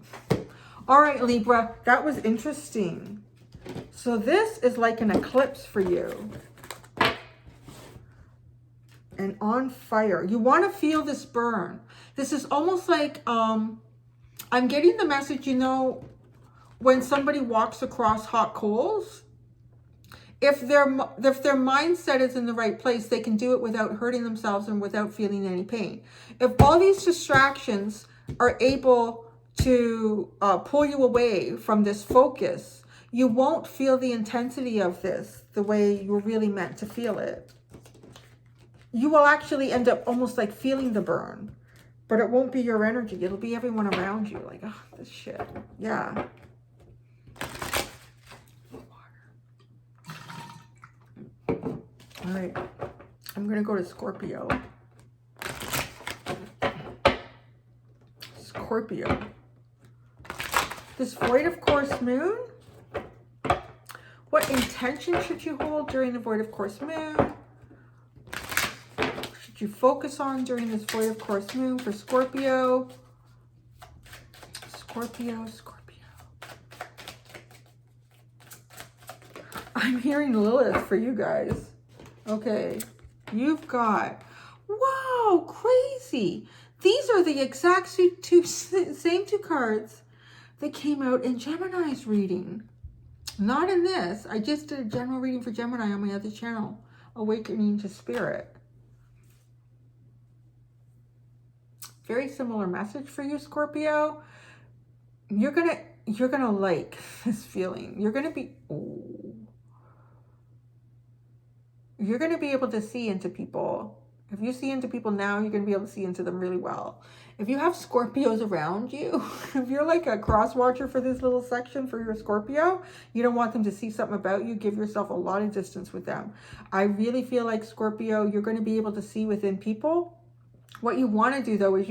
All right, Libra. That was interesting. So this is like an eclipse for you. And on fire. You want to feel this burn. This is almost like, I'm getting the message, you know, when somebody walks across hot coals, if their mindset is in the right place, they can do it without hurting themselves and without feeling any pain. If all these distractions are able to pull you away from this focus. You won't feel the intensity of this the way you're really meant to feel it. You will actually end up almost like feeling the burn, but it won't be your energy. It'll be everyone around you. Like, oh, this shit. Yeah. All right. I'm going to go to Scorpio. Scorpio. This void of course moon. What intention should you hold during the void of course moon? Should you focus on during this void of course moon for Scorpio? Scorpio, Scorpio. I'm hearing Lilith for you guys. Okay. You've got, wow, crazy. These are the exact same two cards that came out in Gemini's reading. Not in this. I just did a general reading for Gemini on my other channel, Awakening to Spirit. Very similar message for you, Scorpio. You're gonna like this feeling. You're gonna be able to see into people. If you see into people now, you're going to be able to see into them really well. If you have Scorpios around you, if you're like a cross watcher for this little section for your Scorpio, you don't want them to see something about you, give yourself a lot of distance with them. I really feel like Scorpio, you're going to be able to see within people. What you want to do though is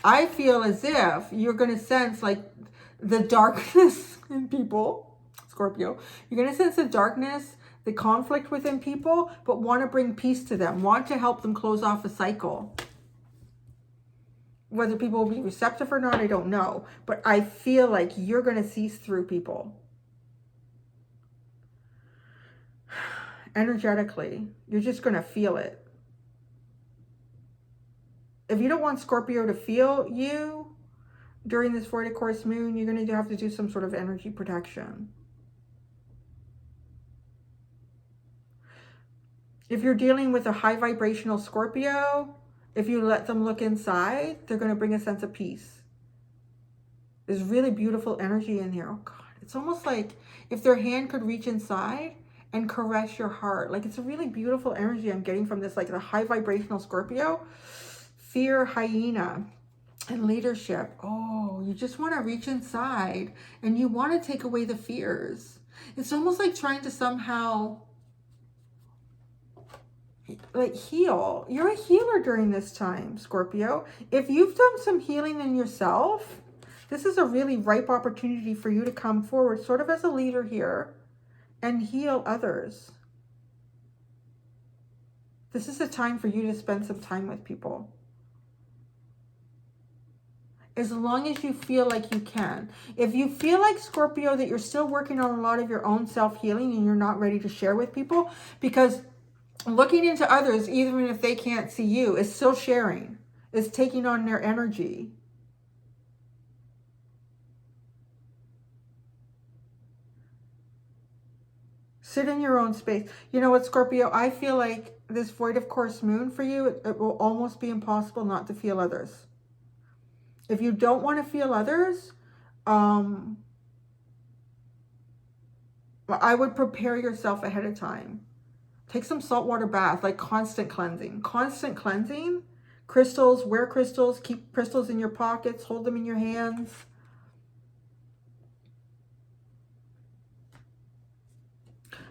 I feel as if you're going to sense like the darkness in people, Scorpio. You're going to sense the darkness, the conflict within people, but want to bring peace to them, want to help them close off a cycle. Whether people will be receptive or not, I don't know. But I feel like you're going to see through people. Energetically, you're just going to feel it. If you don't want Scorpio to feel you during this 40 course moon, you're going to have to do some sort of energy protection. If you're dealing with a high vibrational Scorpio, if you let them look inside, they're going to bring a sense of peace. There's really beautiful energy in here. Oh God, it's almost like if their hand could reach inside and caress your heart. Like it's a really beautiful energy I'm getting from this, like the high vibrational Scorpio. Fear, hyena, and leadership. Oh, you just want to reach inside and you want to take away the fears. It's almost like trying to somehow like heal. You're a healer during this time, Scorpio. If you've done some healing in yourself, this is a really ripe opportunity for you to come forward sort of as a leader here and heal others. This is a time for you to spend some time with people. As long as you feel like you can. If you feel like, Scorpio, that you're still working on a lot of your own self-healing and you're not ready to share with people, because looking into others, even if they can't see you, is still sharing. Is taking on their energy. Sit in your own space. You know what, Scorpio? I feel like this void of course moon for you, it will almost be impossible not to feel others. If you don't want to feel others, I would prepare yourself ahead of time. Take some saltwater bath, like constant cleansing. Constant cleansing. Crystals, wear crystals, keep crystals in your pockets, hold them in your hands.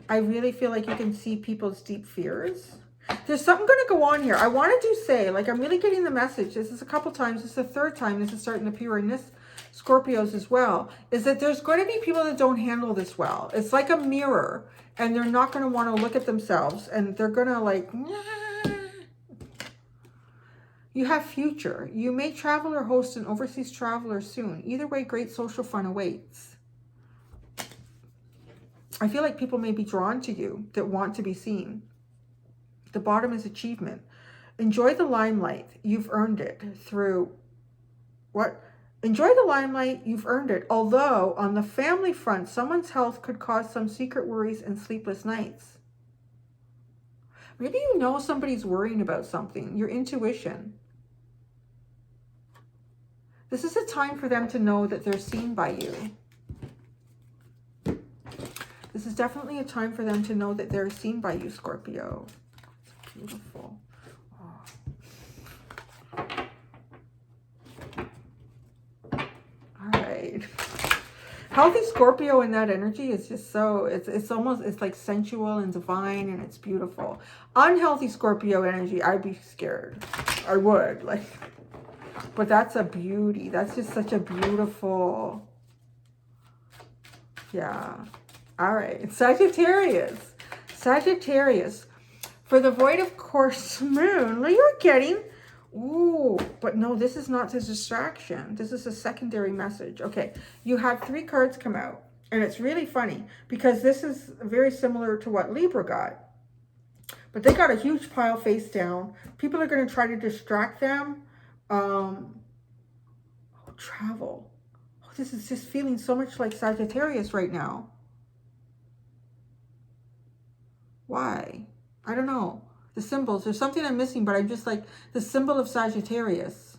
I really feel like you can see people's deep fears. There's something going to go on here. I wanted to say, like, I'm really getting the message. This is a couple times. This is the third time this is starting to appear in this Scorpios as well. Is that there's going to be people that don't handle this well. It's like a mirror. And they're not going to want to look at themselves. And they're going to like, nah. You have future. You may travel or host an overseas traveler soon. Either way, great social fun awaits. I feel like people may be drawn to you that want to be seen. The bottom is achievement. Enjoy the limelight. You've earned it through what? Enjoy the limelight. You've earned it. Although on the family front, someone's health could cause some secret worries and sleepless nights. Maybe you know somebody's worrying about something. Your intuition. This is a time for them to know that they're seen by you. This is definitely a time for them to know that they're seen by you, Scorpio. It's beautiful. Oh. All right. Healthy Scorpio in that energy is just so, it's almost, it's like sensual and divine, and it's beautiful. Unhealthy Scorpio energy, I'd be scared. I would, like, but that's a beauty. That's just such a beautiful, yeah. All right, Sagittarius. Sagittarius. For the void of course moon, you're getting, ooh, but no, this is not a distraction. This is a secondary message. Okay, you have 3 cards come out, and it's really funny because this is very similar to what Libra got. But they got a huge pile face down. People are going to try to distract them. Travel. Oh, this is just feeling so much like Sagittarius right now. Why? I don't know. The symbols, there's something I'm missing, but I'm just like the symbol of Sagittarius.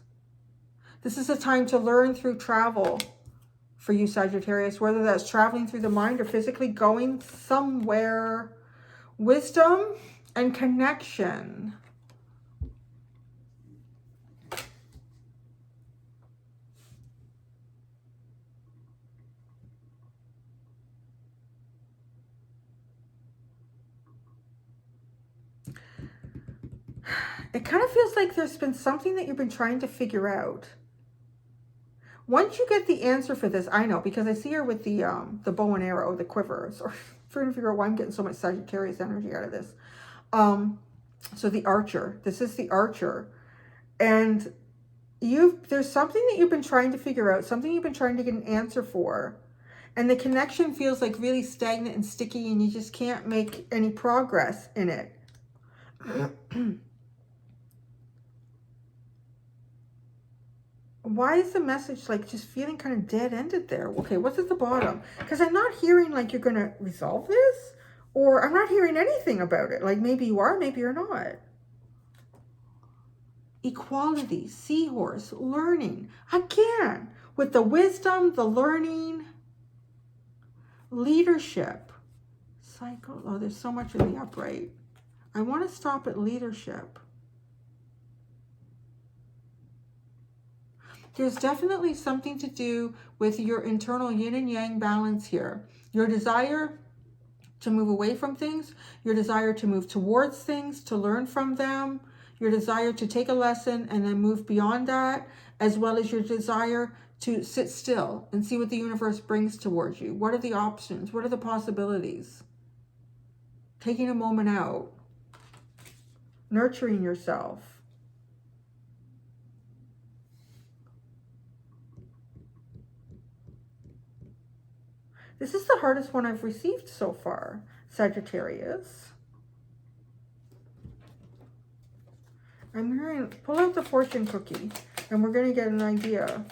This is a time to learn through travel for you, Sagittarius, whether that's traveling through the mind or physically going somewhere. Wisdom and connection. It kind of feels like there's been something that you've been trying to figure out. Once you get the answer for this, I know, because I see her with the bow and arrow, the quiver. So I'm trying to figure out why I'm getting so much Sagittarius energy out of this. So the archer, this is the archer. And there's something that you've been trying to figure out, something you've been trying to get an answer for. And the connection feels like really stagnant and sticky, and you just can't make any progress in it. Why is the message like just feeling kind of dead-ended there? Okay, what's at the bottom? Because I'm not hearing like you're going to resolve this, or I'm not hearing anything about it. Like maybe you are, maybe you're not. Equality, seahorse, learning. Again, with the wisdom, the learning, leadership, cycle. Oh, there's so much in the upright. I want to stop at leadership. There's definitely something to do with your internal yin and yang balance here. Your desire to move away from things, your desire to move towards things, to learn from them, your desire to take a lesson and then move beyond that, as well as your desire to sit still and see what the universe brings towards you. What are the options? What are the possibilities? Taking a moment out, nurturing yourself. This is the hardest one I've received so far, Sagittarius. I'm going to pull out the fortune cookie, and we're going to get an idea.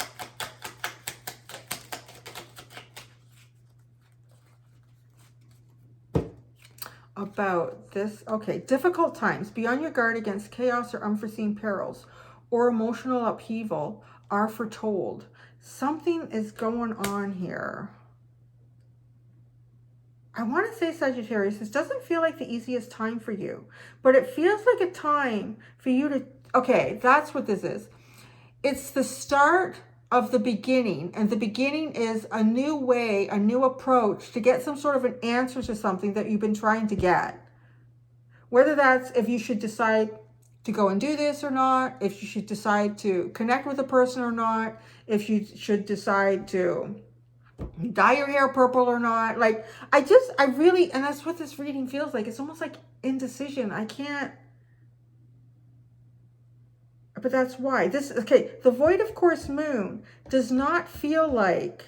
About this. Okay, difficult times. Be on your guard against chaos or unforeseen perils, or emotional upheaval are foretold. Something is going on here. I want to say, Sagittarius, this doesn't feel like the easiest time for you, but it feels like a time for you to, okay, that's what this is. It's the start of the beginning, and the beginning is a new way, a new approach to get some sort of an answer to something that you've been trying to get. Whether that's if you should decide to go and do this or not, if you should decide to connect with a person or not, if you should decide to dye your hair purple or not. Like, I really, and that's what this reading feels like. It's almost like indecision. I can't, but that's why this, okay, the void of course moon does not feel like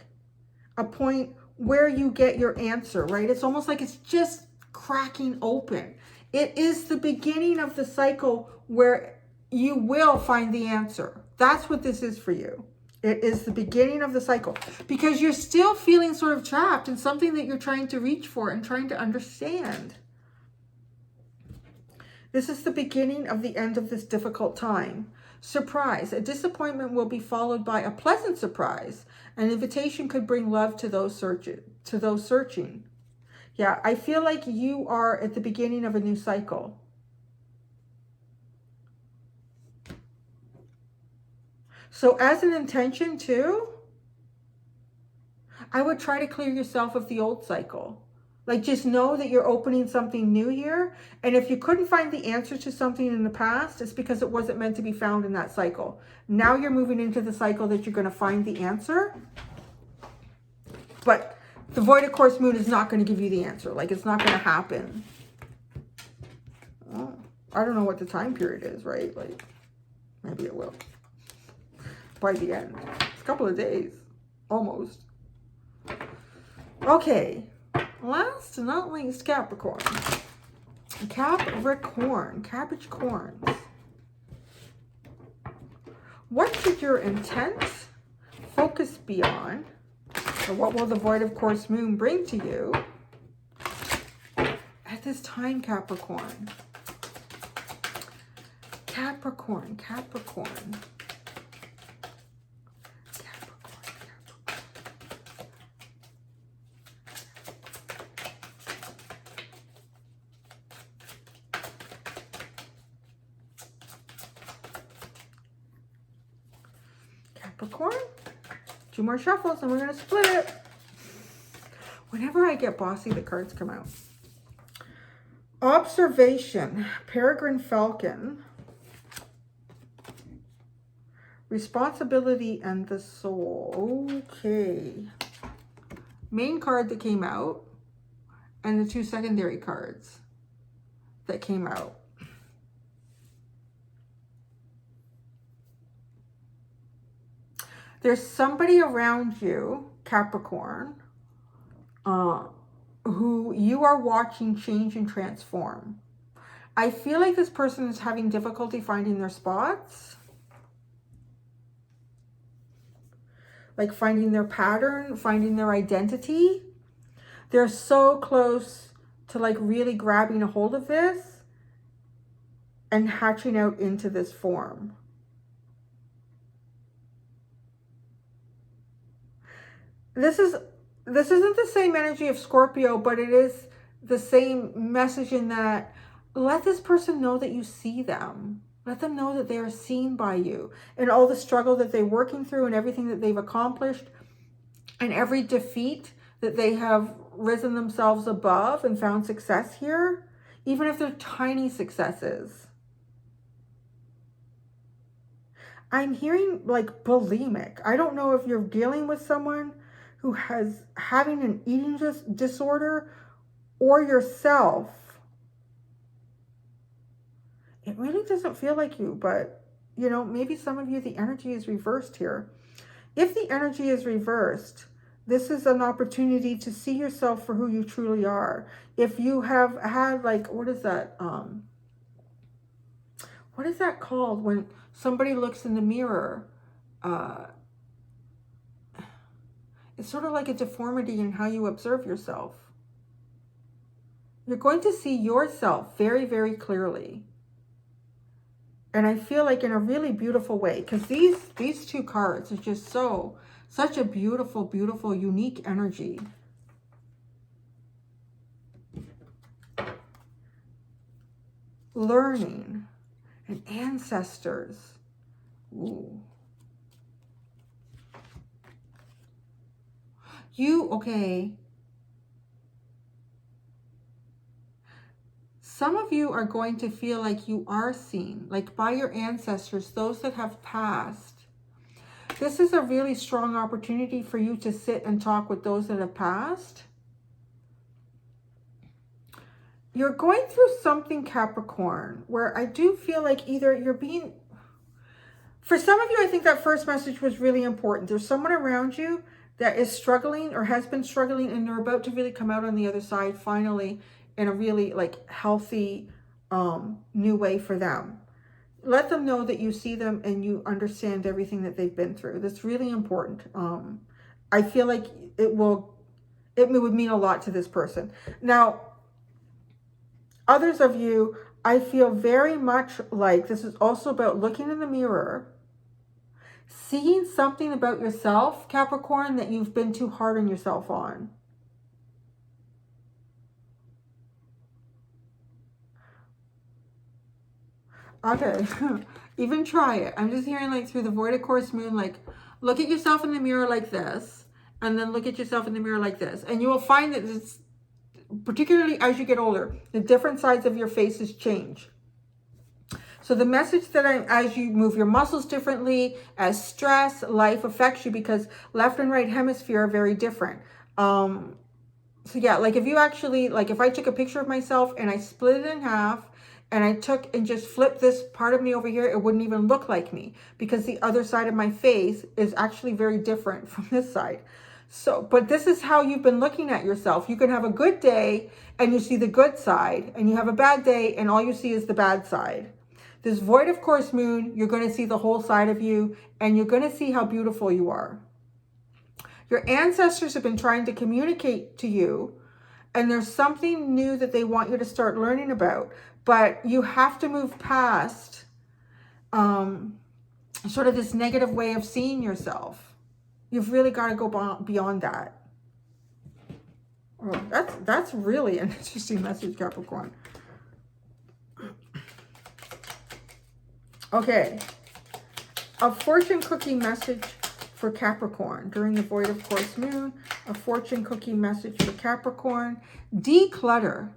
a point where you get your answer, right? It's almost like it's just cracking open. It is the beginning of the cycle where you will find the answer. That's what this is for you. It is the beginning of the cycle, because you're still feeling sort of trapped in something that you're trying to reach for and trying to understand. This is the beginning of the end of this difficult time. Surprise. A disappointment will be followed by a pleasant surprise. An invitation could bring love to those searching. Yeah, I feel like you are at the beginning of a new cycle. So as an intention too, I would try to clear yourself of the old cycle. Like, just know that you're opening something new here. And if you couldn't find the answer to something in the past, it's because it wasn't meant to be found in that cycle. Now you're moving into the cycle that you're going to find the answer. But the void of course moon is not going to give you the answer. Like, it's not going to happen. Oh, I don't know what the time period is, right? Like, maybe it will. By the end. It's a couple of days. Almost. Okay. Last but not least, Capricorn. Capricorns. What should your intent focus be on? Or what will the void of course moon bring to you at this time, Capricorn? Capricorn. Capricorn, 2 more shuffles and we're going to split it. Whenever I get bossy, the cards come out. Observation, Peregrine Falcon, responsibility and the soul. Okay. Main card that came out and the 2 secondary cards that came out. There's somebody around you, Capricorn, who you are watching change and transform. I feel like this person is having difficulty finding their spots. Like finding their pattern, finding their identity. They're so close to like really grabbing a hold of this and hatching out into this form. This isn't the same energy of Scorpio, but it is the same message in that let this person know that you see them. Let them know that they are seen by you and all the struggle that they're working through and everything that they've accomplished and every defeat that they have risen themselves above and found success here, even if they're tiny successes. I'm hearing like bulimic. I don't know if you're dealing with someone who has having an eating disorder or yourself. It really doesn't feel like you, but you know, maybe some of you, the energy is reversed here. If the energy is reversed, this is an opportunity to see yourself for who you truly are. If you have had like, what is that called when somebody looks in the mirror? It's sort of like a deformity in how you observe yourself. You're going to see yourself very, very clearly. And I feel like in a really beautiful way, because these 2 cards are just such a beautiful, beautiful, unique energy. Learning and ancestors. Ooh. Okay. Some of you are going to feel like you are seen, like by your ancestors, those that have passed. This is a really strong opportunity for you to sit and talk with those that have passed. You're going through something, Capricorn, where I do feel like either you're being... For some of you, I think that first message was really important. There's someone around you that is struggling or has been struggling, and they're about to really come out on the other side finally in a really like healthy new way for them. Let them know that you see them and you understand everything that they've been through. That's really important. I feel like it would mean a lot to this person. Now, others of you, I feel very much like this is also about looking in the mirror, seeing something about yourself, Capricorn, that you've been too hard on yourself on. Okay, even try it. I'm just hearing like through the void of course moon, like look at yourself in the mirror like this, and then look at yourself in the mirror like this. And you will find that it's, particularly as you get older, the different sides of your faces change. So the message that as you move your muscles differently, as stress, life affects you, because left and right hemisphere are very different. So yeah, like if you actually, like if I took a picture of myself and I split it in half, and I took and just flipped this part of me over here, it wouldn't even look like me, because the other side of my face is actually very different from this side. So, but this is how you've been looking at yourself. You can have a good day and you see the good side, and you have a bad day and all you see is the bad side. This void of course moon, you're going to see the whole side of you, and you're going to see how beautiful you are. Your ancestors have been trying to communicate to you, and there's something new that they want you to start learning about. But you have to move past sort of this negative way of seeing yourself. You've really got to go beyond that. Oh, that's really an interesting message, Capricorn. Okay. A fortune cookie message for Capricorn during the void of course moon. A fortune cookie message for Capricorn. Declutter.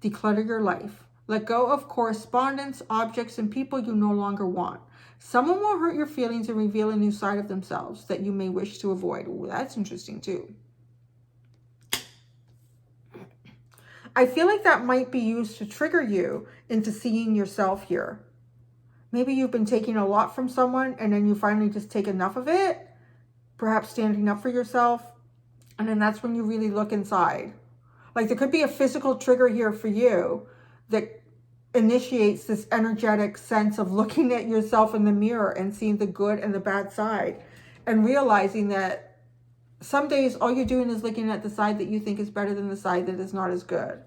Declutter your life. Let go of correspondence, objects, and people you no longer want. Someone will hurt your feelings and reveal a new side of themselves that you may wish to avoid. Ooh, that's interesting too. I feel like that might be used to trigger you into seeing yourself here. Maybe you've been taking a lot from someone and then you finally just take enough of it, perhaps standing up for yourself, and then that's when you really look inside. Like there could be a physical trigger here for you that initiates this energetic sense of looking at yourself in the mirror and seeing the good and the bad side, and realizing that some days all you're doing is looking at the side that you think is better than the side that is not as good.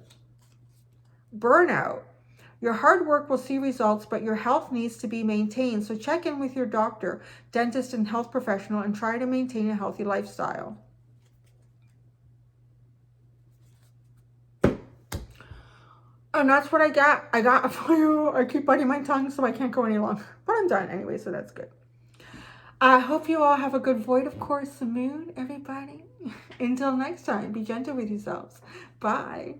Burnout. Your hard work will see results, but your health needs to be maintained. So check in with your doctor, dentist, and health professional and try to maintain a healthy lifestyle. And that's what I got. I got for you. I keep biting my tongue so I can't go any longer. But I'm done anyway, so that's good. I hope you all have a good void of course moon, everybody. Until next time, be gentle with yourselves. Bye.